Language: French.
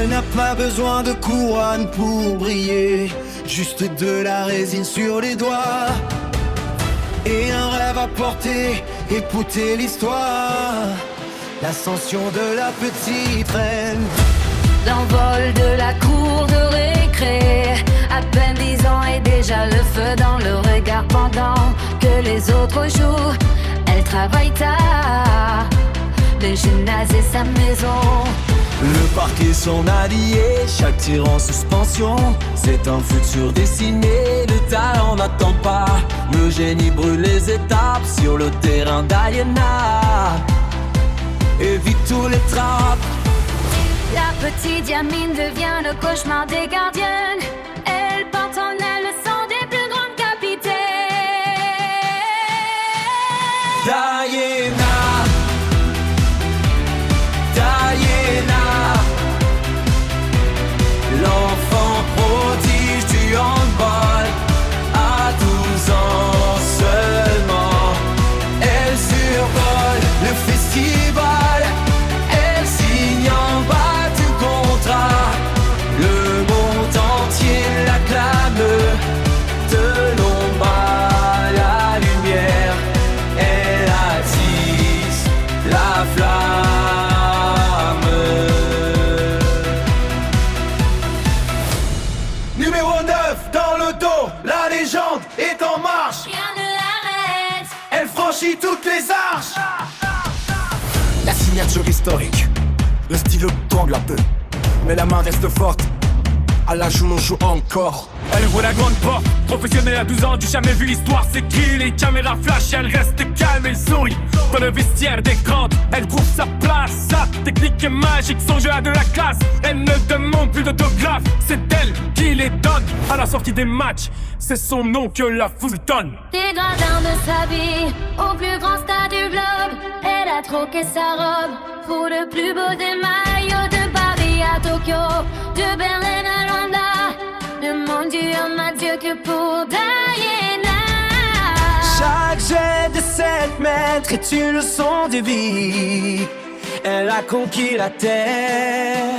Elle n'a pas besoin de couronne pour briller, juste de la résine sur les doigts et un rêve à porter, écouter l'histoire, l'ascension de la petite reine. L'envol de la cour de récré, à peine 10 ans et déjà le feu dans le regard pendant que les autres jouent. Elle travaille tard, le gymnase et sa maison. Le parc est son allié, chaque tir en suspension. C'est un futur dessiné, le talent n'attend pas. Le génie brûle les étapes sur le terrain d'Aliena. Évite tous les trappes. La petite Yamine devient le cauchemar des gardiennes. Elle porte en elle le sang des plus grandes capitaines. Diana, Diana, l'enfant prodige du handball. À 12 ans seulement, elle survole le festival. Elle signe en bas du contrat. Le monde entier l'acclame. De l'ombre à la lumière, elle attise la flamme. Numéro 9 dans le dos, la légende est en marche. Rien ne l'arrête. Elle franchit toutes les arches. La signature historique, le stylo tremble un peu, mais la main reste forte. À la joue, on joue encore. Elle ouvre la grande porte, professionnelle à 12 ans, du jamais vu l'histoire s'écrit. Les caméras flash, elle reste calme et sourit. Dans le vestiaire des grandes, elle trouve sa place. Sa technique est magique, son jeu a de la classe. Elle ne demande plus d'autographe, c'est elle qui les donne. À la sortie des matchs, c'est son nom que la foule donne. Des gradins de sa vie, au plus grand stade du globe. Elle a troqué sa robe pour le plus beau des maillots. De Paris à Tokyo, de Berlin à Londres. Le monde du homme n'a Dieu que pour Diana. Chaque jet de 7 mètres est une leçon de vie. Elle a conquis la terre